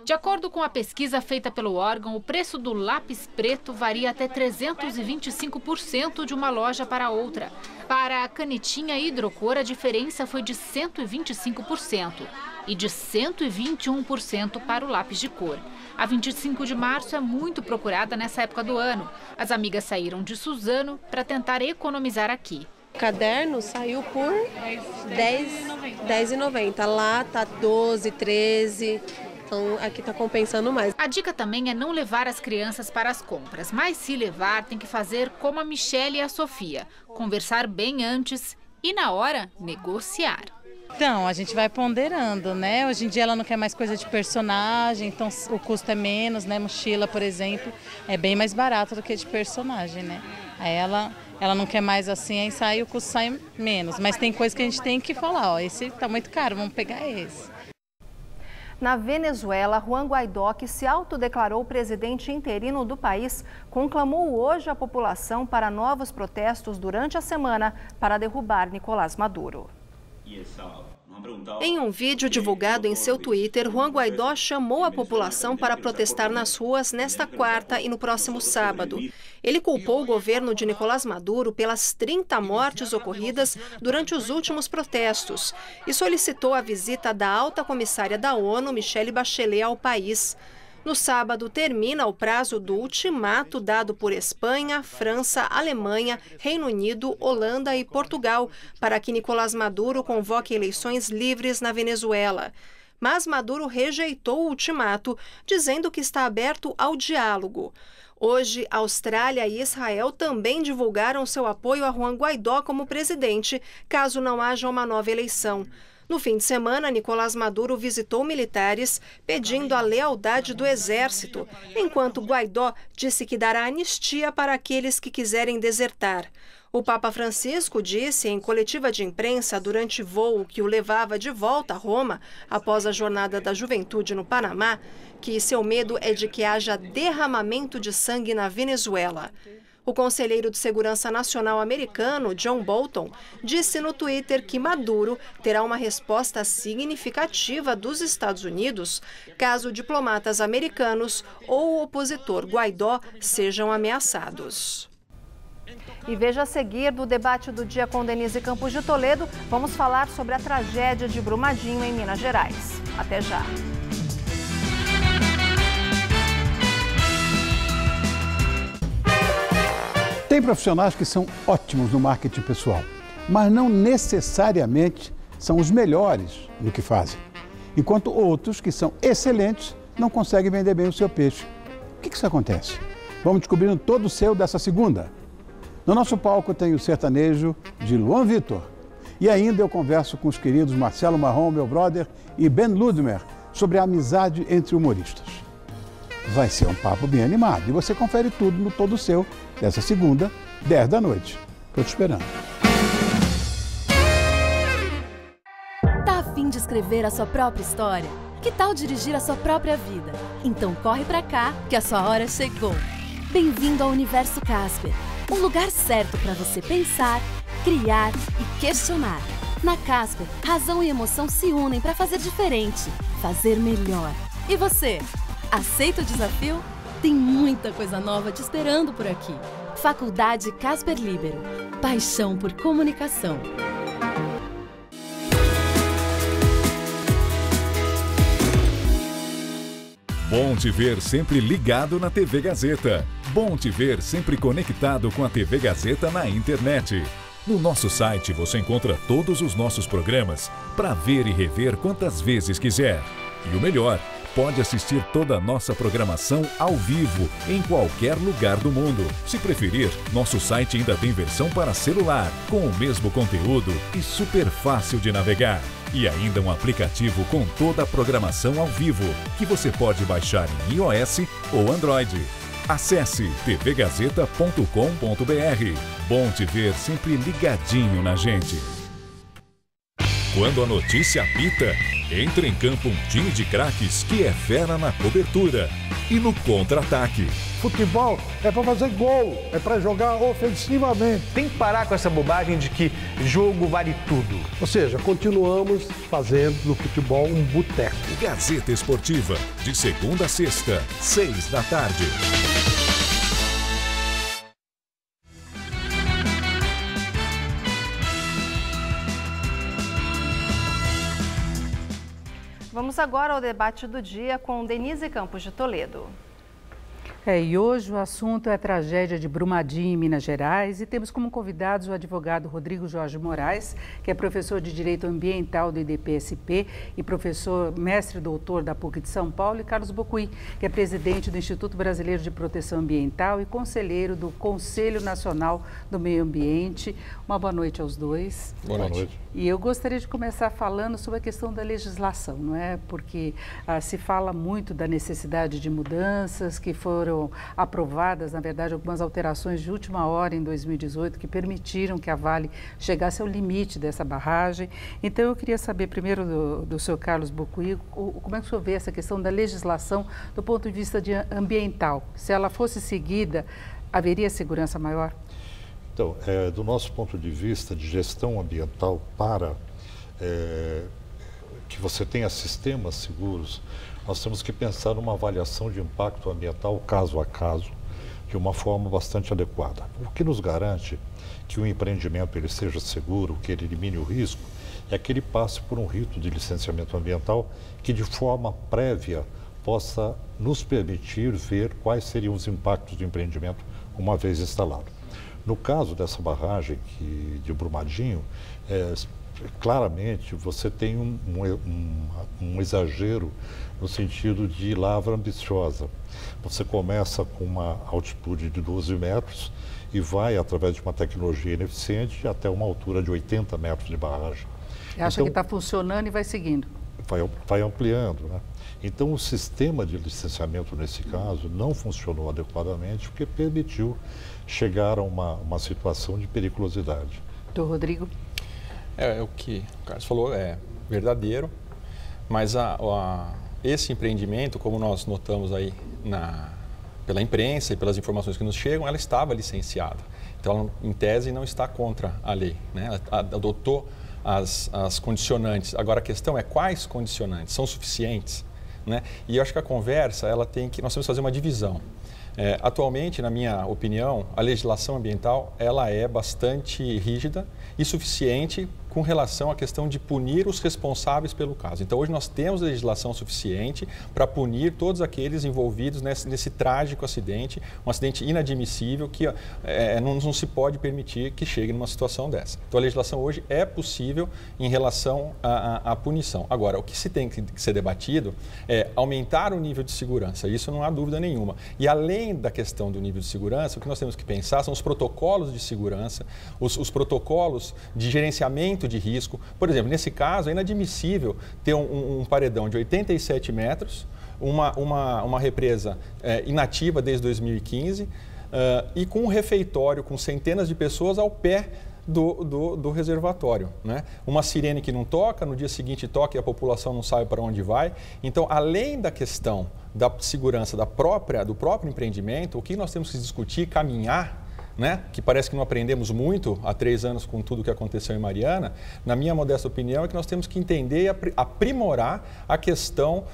De acordo com a pesquisa feita pelo órgão, o preço do lápis preto varia até 325% de uma loja para outra. Para a canetinha hidrocor, a diferença foi de 125% e de 121% para o lápis de cor. A 25 de março é muito procurada nessa época do ano. As amigas saíram de Suzano para tentar economizar aqui. O caderno saiu por R$10,90. Lá tá 12, 13. Então aqui tá compensando mais. A dica também é não levar as crianças para as compras, mas se levar tem que fazer como a Michelle e a Sofia, conversar bem antes e na hora negociar. Então, a gente vai ponderando, né? Hoje em dia ela não quer mais coisa de personagem, então o custo é menos, né? Mochila, por exemplo, é bem mais barato do que de personagem, né? Aí ela não quer mais assim, aí sai, o custo sai menos. Mas tem coisa que a gente tem que falar, ó, esse tá muito caro, vamos pegar esse. Na Venezuela, Juan Guaidó, que se autodeclarou presidente interino do país, conclamou hoje a população para novos protestos durante a semana para derrubar Nicolás Maduro. Em um vídeo divulgado em seu Twitter, Juan Guaidó chamou a população para protestar nas ruas nesta quarta e no próximo sábado. Ele culpou o governo de Nicolás Maduro pelas 30 mortes ocorridas durante os últimos protestos e solicitou a visita da alta comissária da ONU, Michelle Bachelet, ao país. No sábado, termina o prazo do ultimato dado por Espanha, França, Alemanha, Reino Unido, Holanda e Portugal para que Nicolás Maduro convoque eleições livres na Venezuela. Mas Maduro rejeitou o ultimato, dizendo que está aberto ao diálogo. Hoje, Austrália e Israel também divulgaram seu apoio a Juan Guaidó como presidente, caso não haja uma nova eleição. No fim de semana, Nicolás Maduro visitou militares pedindo a lealdade do exército, enquanto Guaidó disse que dará anistia para aqueles que quiserem desertar. O Papa Francisco disse em coletiva de imprensa durante voo que o levava de volta a Roma, após a Jornada da Juventude no Panamá, que seu medo é de que haja derramamento de sangue na Venezuela. O conselheiro de Segurança Nacional americano, John Bolton, disse no Twitter que Maduro terá uma resposta significativa dos Estados Unidos caso diplomatas americanos ou o opositor Guaidó sejam ameaçados. E veja a seguir do debate do dia com Denise Campos de Toledo, vamos falar sobre a tragédia de Brumadinho em Minas Gerais. Até já! Tem profissionais que são ótimos no marketing pessoal, mas não necessariamente são os melhores no que fazem. Enquanto outros que são excelentes não conseguem vender bem o seu peixe. Por que isso acontece? Vamos descobrir todo o seu dessa segunda. No nosso palco tem o sertanejo de Luan Vitor. E ainda eu converso com os queridos Marcelo Marrom, meu brother, e Ben Ludmer sobre a amizade entre humoristas. Vai ser um papo bem animado e você confere tudo no Todo Seu, dessa segunda, 10 da noite. Tô te esperando. Tá a fim de escrever a sua própria história? Que tal dirigir a sua própria vida? Então corre pra cá, que a sua hora chegou. Bem-vindo ao Universo Casper, um lugar certo para você pensar, criar e questionar. Na Casper, razão e emoção se unem para fazer diferente, fazer melhor. E você? Aceita o desafio? Tem muita coisa nova te esperando por aqui. Faculdade Casper Libero. Paixão por comunicação. Bom te ver sempre ligado na TV Gazeta. Bom te ver sempre conectado com a TV Gazeta na internet. No nosso site você encontra todos os nossos programas para ver e rever quantas vezes quiser. E o melhor, pode assistir toda a nossa programação ao vivo, em qualquer lugar do mundo. Se preferir, nosso site ainda tem versão para celular, com o mesmo conteúdo e super fácil de navegar. E ainda um aplicativo com toda a programação ao vivo, que você pode baixar em iOS ou Android. Acesse tvgazeta.com.br. Bom te ver sempre ligadinho na gente. Quando a notícia apita, entra em campo um time de craques que é fera na cobertura e no contra-ataque. Futebol é para fazer gol, é para jogar ofensivamente. Tem que parar com essa bobagem de que jogo vale tudo. Ou seja, continuamos fazendo do futebol um boteco. Gazeta Esportiva, de segunda a sexta, 6 da tarde. Vamos agora ao debate do dia com Denise Campos de Toledo. E hoje o assunto é a tragédia de Brumadinho, em Minas Gerais, e temos como convidados o advogado Rodrigo Jorge Moraes, que é professor de Direito Ambiental do IDPSP e professor mestre doutor da PUC de São Paulo, e Carlos Bocuí, que é presidente do Instituto Brasileiro de Proteção Ambiental e conselheiro do Conselho Nacional do Meio Ambiente. Uma boa noite aos dois. Boa noite. E eu gostaria de começar falando sobre a questão da legislação, não é? Porque se fala muito da necessidade de mudanças que foram aprovadas, na verdade, algumas alterações de última hora em 2018 que permitiram que a Vale chegasse ao limite dessa barragem. Então, eu queria saber primeiro do senhor Carlos Bocuí, como é que o senhor vê essa questão da legislação do ponto de vista ambiental? Se ela fosse seguida, haveria segurança maior? Então, do nosso ponto de vista de gestão ambiental, para que você tenha sistemas seguros, nós temos que pensar numa avaliação de impacto ambiental caso a caso, de uma forma bastante adequada. O que nos garante que o empreendimento ele seja seguro, que ele elimine o risco, é que ele passe por um rito de licenciamento ambiental que de forma prévia possa nos permitir ver quais seriam os impactos do empreendimento uma vez instalado. No caso dessa barragem de Brumadinho, claramente você tem um exagero no sentido de lavra ambiciosa. Você começa com uma altitude de 12 metros e vai, através de uma tecnologia ineficiente, até uma altura de 80 metros de barragem. Acha que está funcionando e vai seguindo? Vai ampliando, né? Então, o sistema de licenciamento, nesse caso, não funcionou adequadamente porque permitiu chegar a uma situação de periculosidade. Doutor Rodrigo? O que o Carlos falou é verdadeiro, mas esse empreendimento, como nós notamos aí pela imprensa e pelas informações que nos chegam, ela estava licenciada. Então, ela, em tese, não está contra a lei, né? Ela adotou as condicionantes. Agora, a questão é quais condicionantes são suficientes, né? E eu acho que a conversa, nós temos que fazer uma divisão. Atualmente, na minha opinião, a legislação ambiental ela é bastante rígida e suficiente com relação à questão de punir os responsáveis pelo caso. Então, hoje nós temos legislação suficiente para punir todos aqueles envolvidos nesse trágico acidente, um acidente inadmissível que não se pode permitir que chegue numa situação dessa. Então, a legislação hoje é possível em relação à punição. Agora, o que se tem que ser debatido é aumentar o nível de segurança, isso não há dúvida nenhuma. E além da questão do nível de segurança, o que nós temos que pensar são os protocolos de segurança, os protocolos de gerenciamento de risco. Por exemplo, nesse caso, é inadmissível ter um paredão de 87 metros, uma represa inativa desde 2015 e com um refeitório com centenas de pessoas ao pé do reservatório, né? Uma sirene que não toca, no dia seguinte toca e a população não sabe para onde vai. Então, além da questão da segurança do próprio empreendimento, o que nós temos que discutir, caminhar, né? Que parece que não aprendemos muito há 3 anos com tudo o que aconteceu em Mariana, na minha modesta opinião, é que nós temos que entender e aprimorar a questão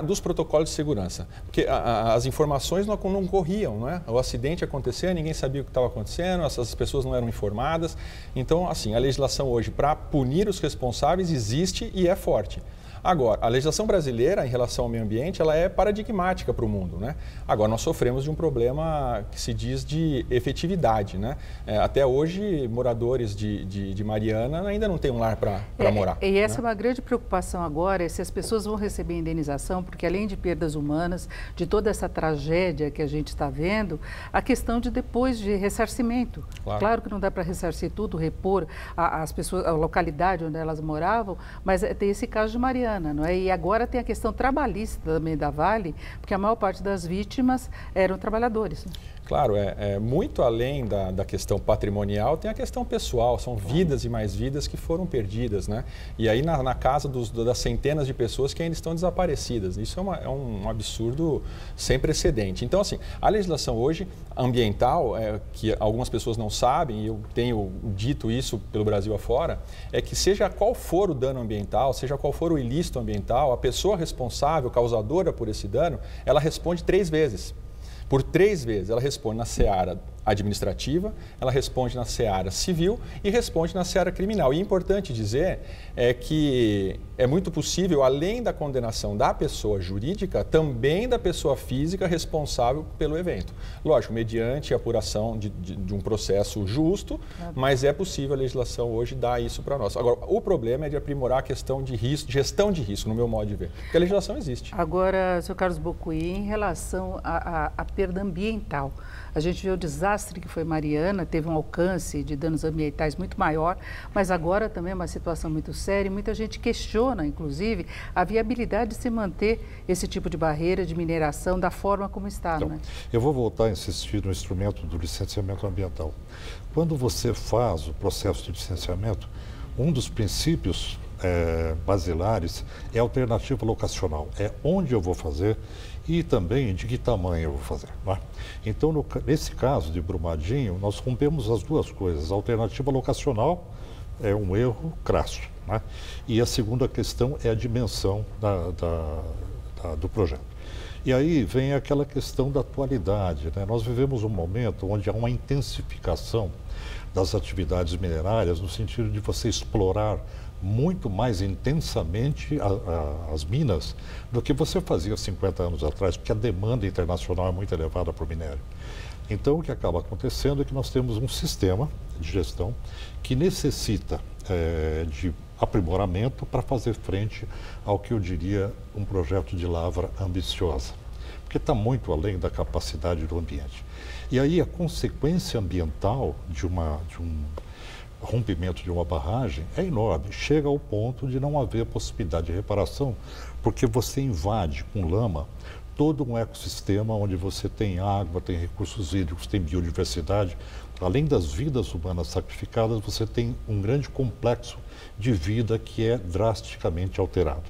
dos protocolos de segurança. Porque as informações não corriam, não é? O acidente aconteceu, ninguém sabia o que estava acontecendo, essas pessoas não eram informadas. Então, assim, a legislação hoje para punir os responsáveis existe e é forte. Agora, a legislação brasileira em relação ao meio ambiente, ela é paradigmática para o mundo, né? Agora, nós sofremos de um problema que se diz de efetividade, né? Até hoje, moradores de Mariana ainda não têm um lar para morar. E essa é uma grande preocupação agora, se as pessoas vão receber indenização, porque além de perdas humanas, de toda essa tragédia que a gente está vendo, a questão de depois de ressarcimento. Claro que não dá para ressarcir tudo, repor as pessoas, a localidade onde elas moravam, mas tem esse caso de Mariana. Não é? E agora tem a questão trabalhista também da Vale, porque a maior parte das vítimas eram trabalhadores. Né? Claro, muito além da questão patrimonial, tem a questão pessoal, são vidas e mais vidas que foram perdidas, né? E aí na casa das centenas de pessoas que ainda estão desaparecidas. Isso é um absurdo sem precedente. Então, assim, a legislação hoje ambiental, que algumas pessoas não sabem, e eu tenho dito isso pelo Brasil afora, é que seja qual for o dano ambiental, seja qual for o ilícito ambiental, a pessoa responsável, causadora por esse dano, ela responde 3 vezes. Por 3 vezes, ela responde na seara administrativa, ela responde na seara civil e responde na seara criminal. E é importante dizer que é muito possível, além da condenação da pessoa jurídica, também da pessoa física responsável pelo evento. Lógico, mediante a apuração de um processo justo, mas é possível a legislação hoje dar isso para nós. Agora, o problema é de aprimorar a questão de risco, gestão de risco, no meu modo de ver, porque a legislação existe. Agora, Sr. Carlos Bocuí, em relação à perda ambiental, a gente vê o desastre que foi Mariana, teve um alcance de danos ambientais muito maior, mas agora também é uma situação muito séria e muita gente questiona, inclusive, a viabilidade de se manter esse tipo de barreira de mineração da forma como está. Então, né? Eu vou voltar a insistir no instrumento do licenciamento ambiental. Quando você faz o processo de licenciamento, um dos princípios basilares é a alternativa locacional, é onde eu vou fazer e também de que tamanho eu vou fazer. Né? Então, nesse caso de Brumadinho, nós rompemos as duas coisas. A alternativa locacional é um erro crasso. Né? E a segunda questão é a dimensão do projeto. E aí vem aquela questão da atualidade. Né? Nós vivemos um momento onde há uma intensificação das atividades minerárias no sentido de você explorar muito mais intensamente as minas do que você fazia 50 anos atrás, porque a demanda internacional é muito elevada para o minério. Então, o que acaba acontecendo é que nós temos um sistema de gestão que necessita de aprimoramento para fazer frente ao que eu diria um projeto de lavra ambiciosa, porque está muito além da capacidade do ambiente. E aí a consequência ambiental de um rompimento de uma barragem é enorme, chega ao ponto de não haver possibilidade de reparação, porque você invade com lama todo um ecossistema onde você tem água, tem recursos hídricos, tem biodiversidade. Além das vidas humanas sacrificadas, você tem um grande complexo de vida que é drasticamente alterado.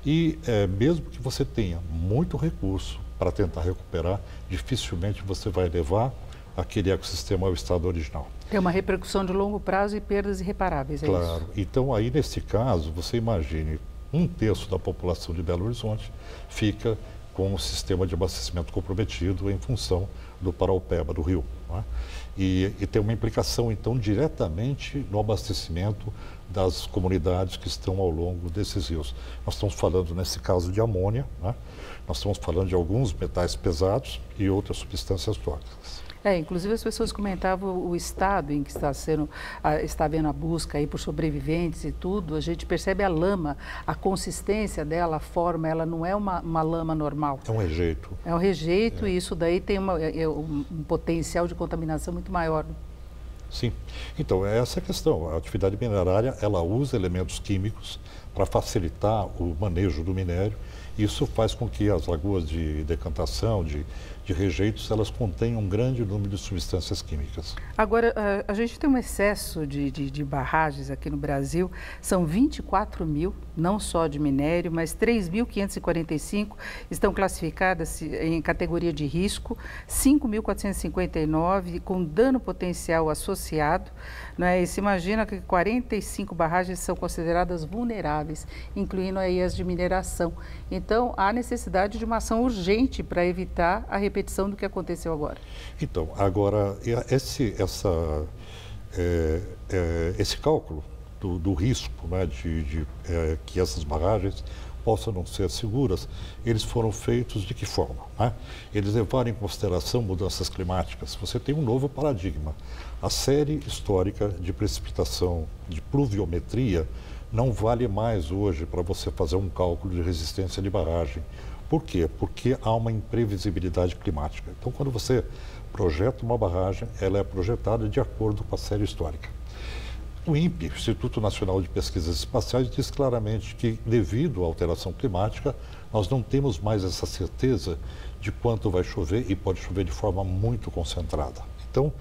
E mesmo que você tenha muito recurso para tentar recuperar, dificilmente você vai levar aquele ecossistema ao estado original. Tem uma repercussão de longo prazo e perdas irreparáveis, é claro. Isso? Então, aí nesse caso, você imagine 1/3 da população de Belo Horizonte fica com o sistema de abastecimento comprometido em função do Paraupeba, do rio. Não é? E tem uma implicação, então, diretamente no abastecimento das comunidades que estão ao longo desses rios. Nós estamos falando, nesse caso, de amônia, né? Nós estamos falando de alguns metais pesados e outras substâncias tóxicas. Inclusive as pessoas comentavam o estado em que está havendo a busca aí por sobreviventes e tudo. A gente percebe a lama, a consistência dela, a forma, ela não é uma lama normal. É um rejeito. É um rejeito e isso daí tem um potencial de contaminação muito maior. Sim. Então, é essa a questão. A atividade minerária, ela usa elementos químicos para facilitar o manejo do minério. Isso faz com que as lagoas de decantação, de rejeitos, elas contenham um grande número de substâncias químicas. Agora, a gente tem um excesso de barragens aqui no Brasil, são 24 mil, não só de minério, mas 3.545 estão classificadas em categoria de risco, 5.459 com dano potencial associado, né? E se imagina que 45 barragens são consideradas vulneráveis, incluindo aí as de mineração. Então, há necessidade de uma ação urgente para evitar a repetição do que aconteceu agora. Então, agora, esse cálculo do risco, né, que essas barragens possam não ser seguras, eles foram feitos de que forma? Né? Eles levaram em consideração mudanças climáticas. Você tem um novo paradigma. A série histórica de precipitação, de pluviometria, não vale mais hoje para você fazer um cálculo de resistência de barragem. Por quê? Porque há uma imprevisibilidade climática. Então, quando você projeta uma barragem, ela é projetada de acordo com a série histórica. O INPE, Instituto Nacional de Pesquisas Espaciais, diz claramente que, devido à alteração climática, nós não temos mais essa certeza de quanto vai chover e pode chover de forma muito concentrada. Então,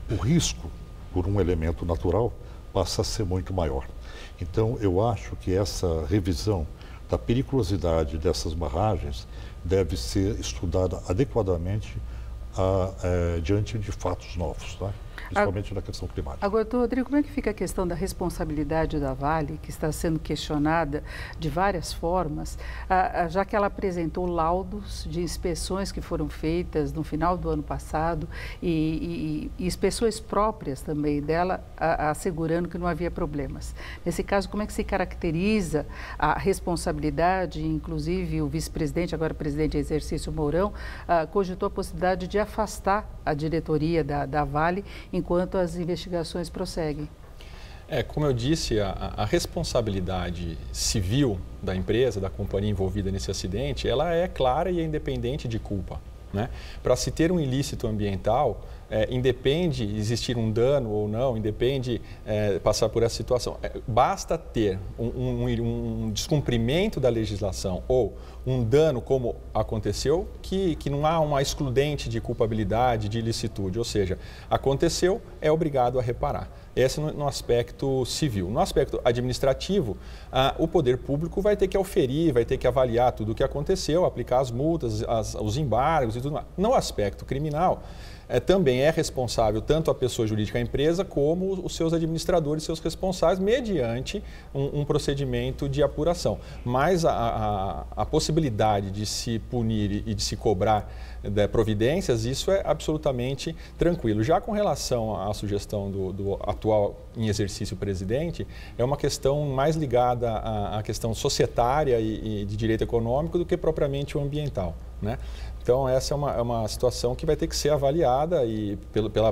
o risco por um elemento natural passa a ser muito maior. Então, eu acho que essa revisão da periculosidade dessas barragens deve ser estudada adequadamente diante de fatos novos, né? Principalmente na questão climática. Agora, doutor Rodrigo, como é que fica a questão da responsabilidade da Vale, que está sendo questionada de várias formas, já que ela apresentou laudos de inspeções que foram feitas no final do ano passado e inspeções próprias também dela, assegurando que não havia problemas. Nesse caso, como é que se caracteriza a responsabilidade? Inclusive, o vice-presidente, agora presidente de exercício, Mourão, cogitou a possibilidade de afastar a diretoria da Vale enquanto as investigações prosseguem. Como eu disse, a responsabilidade civil da empresa, da companhia envolvida nesse acidente, ela é clara e é independente de culpa, né? Para se ter um ilícito ambiental, independe existir um dano ou não, independe passar por essa situação. Basta ter um descumprimento da legislação ou um dano como aconteceu, que não há uma excludente de culpabilidade, de ilicitude, ou seja, aconteceu, é obrigado a reparar. Esse no aspecto civil. No aspecto administrativo, o poder público vai ter que auferir, vai ter que avaliar tudo o que aconteceu, aplicar as multas, os embargos e tudo mais. No aspecto criminal, também é responsável tanto a pessoa jurídica, a empresa, como os seus administradores, seus responsáveis, mediante um procedimento de apuração. Mas a possibilidade de se punir e de se cobrar providências, isso é absolutamente tranquilo. Já com relação à sugestão do atual em exercício presidente, é uma questão mais ligada à questão societária e de direito econômico do que propriamente o ambiental, né? Então, essa é uma situação que vai ter que ser avaliada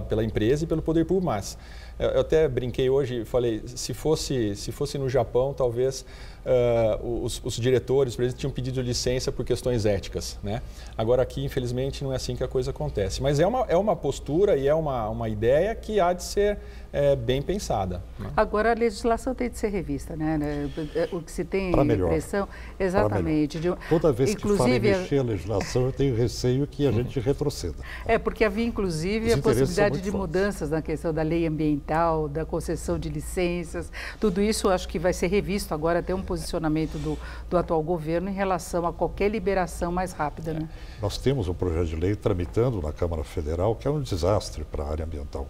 pela empresa e pelo poder público. Mas eu até brinquei hoje, falei, se fosse no Japão, talvez os diretores, os presidentes tinham pedido licença por questões éticas, né? Agora aqui, infelizmente, não é assim que a coisa acontece. Mas é uma postura e é uma ideia que há de ser bem pensada, né? Agora, a legislação tem de ser revista, né? O que se tem impressão... Exatamente. Toda vez que forem mexer a legislação, eu tenho receio que a gente retroceda. Porque havia, inclusive, a possibilidade de mudanças na questão da lei ambiental, da concessão de licenças. Tudo isso acho que vai ser revisto agora, até um posicionamento do atual governo em relação a qualquer liberação mais rápida, né? Nós temos um projeto de lei tramitando na Câmara Federal que é um desastre para a área ambiental,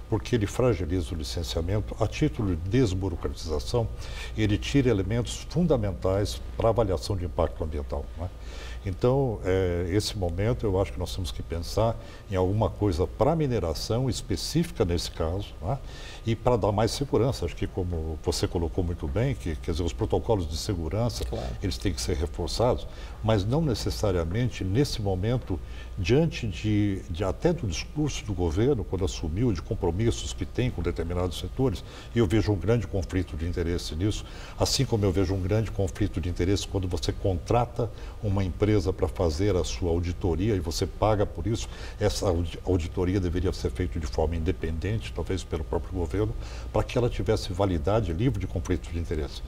porque ele fragiliza o licenciamento. A título de desburocratização, ele tira elementos fundamentais para a avaliação de impacto ambiental, né? Então, esse momento, eu acho que nós temos que pensar em alguma coisa para mineração específica nesse caso, né? E para dar mais segurança. Acho que, como você colocou muito bem, quer dizer, os protocolos de segurança, claro, eles têm que ser reforçados, mas não necessariamente nesse momento, diante até do discurso do governo, quando assumiu, de compromissos que tem com determinados setores, e eu vejo um grande conflito de interesse nisso, assim como eu vejo um grande conflito de interesse quando você contrata uma empresa para fazer a sua auditoria e você paga por isso. Essa auditoria deveria ser feita de forma independente, talvez pelo próprio governo, para que ela tivesse validade, livre de conflitos de interesse.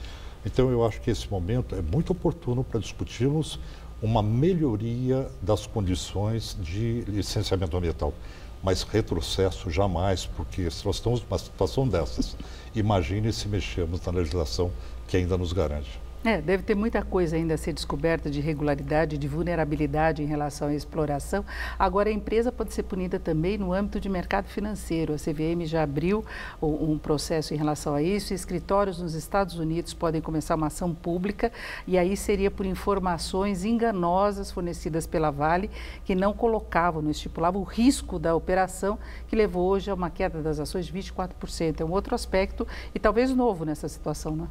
Então, eu acho que esse momento é muito oportuno para discutirmos uma melhoria das condições de licenciamento ambiental. Mas retrocesso jamais, porque se nós estamos numa situação dessas, imagine se mexermos na legislação que ainda nos garante. Deve ter muita coisa ainda a ser descoberta de irregularidade, de vulnerabilidade em relação à exploração. Agora, a empresa pode ser punida também no âmbito de mercado financeiro. A CVM já abriu um processo em relação a isso. Escritórios nos Estados Unidos podem começar uma ação pública e aí seria por informações enganosas fornecidas pela Vale, que não colocavam, não estipulavam o risco da operação, que levou hoje a uma queda das ações de 24%. É um outro aspecto e talvez novo nessa situação, não é?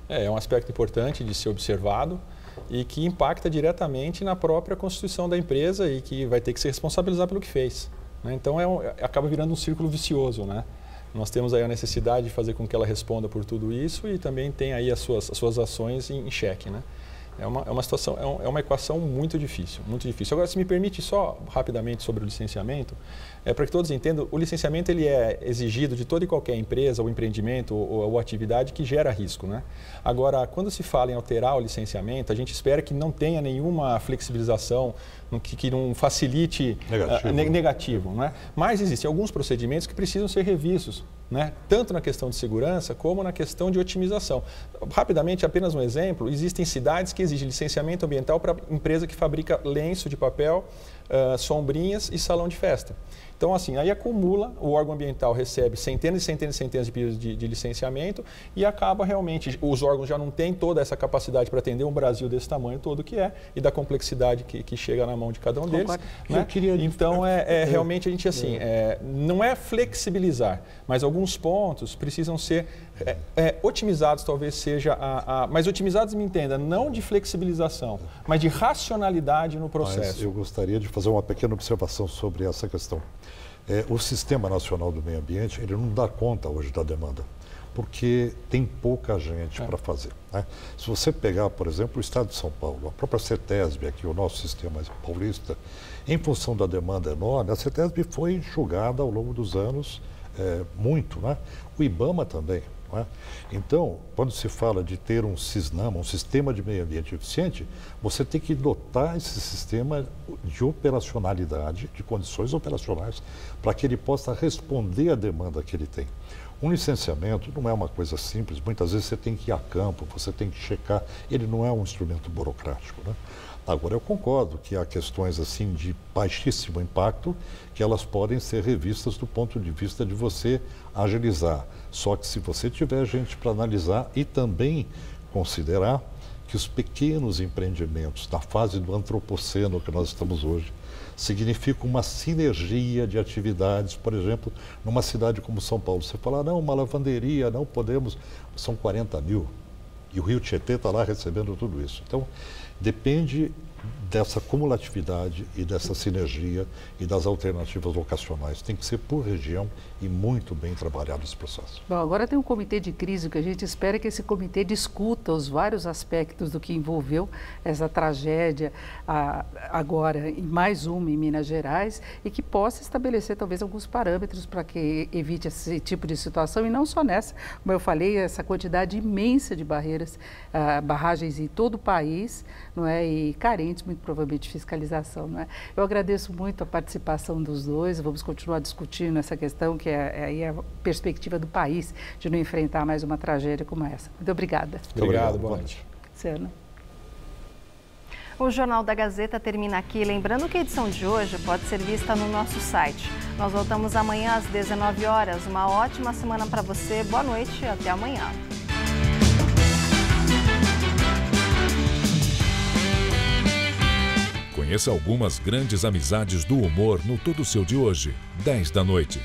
É um aspecto importante de ser observado e que impacta diretamente na própria constituição da empresa e que vai ter que se responsabilizar pelo que fez, né? Então, acaba virando um círculo vicioso, né? Nós temos aí a necessidade de fazer com que ela responda por tudo isso e também tem aí as suas ações em xeque, né? É uma situação, é uma equação muito difícil, muito difícil. Agora, se me permite só rapidamente sobre o licenciamento, para que todos entendam, o licenciamento ele é exigido de toda e qualquer empresa ou empreendimento ou atividade que gera risco, né? Agora, quando se fala em alterar o licenciamento, a gente espera que não tenha nenhuma flexibilização, que não facilite negativo, né? Mas existem alguns procedimentos que precisam ser revistos, né? Tanto na questão de segurança como na questão de otimização. Rapidamente, apenas um exemplo, existem cidades que exigem licenciamento ambiental para empresa que fabrica lenço de papel sombrinhas e salão de festa. Então, assim, aí acumula, o órgão ambiental recebe centenas e centenas e centenas de pedidos de licenciamento e acaba realmente, os órgãos já não têm toda essa capacidade para atender um Brasil desse tamanho todo que é e da complexidade que chega na mão de cada um deles. Né? Então, realmente a gente, assim, não é flexibilizar, mas alguns pontos precisam ser otimizados, talvez seja mas otimizados, me entenda, não de flexibilização, mas de racionalidade no processo. Mas eu gostaria de fazer uma pequena observação sobre essa questão. O Sistema Nacional do Meio Ambiente, ele não dá conta hoje da demanda, porque tem pouca gente para fazer. Né? Se você pegar, por exemplo, o Estado de São Paulo, a própria CETESB, aqui o nosso sistema paulista, em função da demanda enorme, a CETESB foi enxugada ao longo dos anos muito, né? O IBAMA também. Então, quando se fala de ter um SISNAMA, um sistema de meio ambiente eficiente, você tem que dotar esse sistema de operacionalidade, de condições operacionais, para que ele possa responder à demanda que ele tem. Um licenciamento não é uma coisa simples, muitas vezes você tem que ir a campo, você tem que checar, ele não é um instrumento burocrático, né? Agora, eu concordo que há questões assim de baixíssimo impacto que elas podem ser revistas do ponto de vista de você agilizar. Só que se você tiver gente para analisar e também considerar que os pequenos empreendimentos na fase do antropoceno que nós estamos hoje significam uma sinergia de atividades, por exemplo, numa cidade como São Paulo. Você fala, não, uma lavanderia, não podemos, são 40 mil. E o Rio Tietê está lá recebendo tudo isso. Então, depende dessa cumulatividade e dessa sinergia e das alternativas vocacionais. Tem que ser por região e muito bem trabalhado esse processo. Bom, agora tem um comitê de crise que a gente espera que esse comitê discuta os vários aspectos do que envolveu essa tragédia agora em mais uma em Minas Gerais e que possa estabelecer talvez alguns parâmetros para que evite esse tipo de situação e não só nessa, como eu falei, essa quantidade imensa de barragens em todo o país, não é, e carentes muito provavelmente de fiscalização, não é? Eu agradeço muito a participação dos dois, vamos continuar discutindo essa questão que é a perspectiva do país de não enfrentar mais uma tragédia como essa. Muito obrigada. Obrigado, boa noite. Luciana. O Jornal da Gazeta termina aqui. Lembrando que a edição de hoje pode ser vista no nosso site. Nós voltamos amanhã às 19 horas. Uma ótima semana para você. Boa noite e até amanhã. Conheça algumas grandes amizades do humor no Todo Seu de hoje, 10 da noite.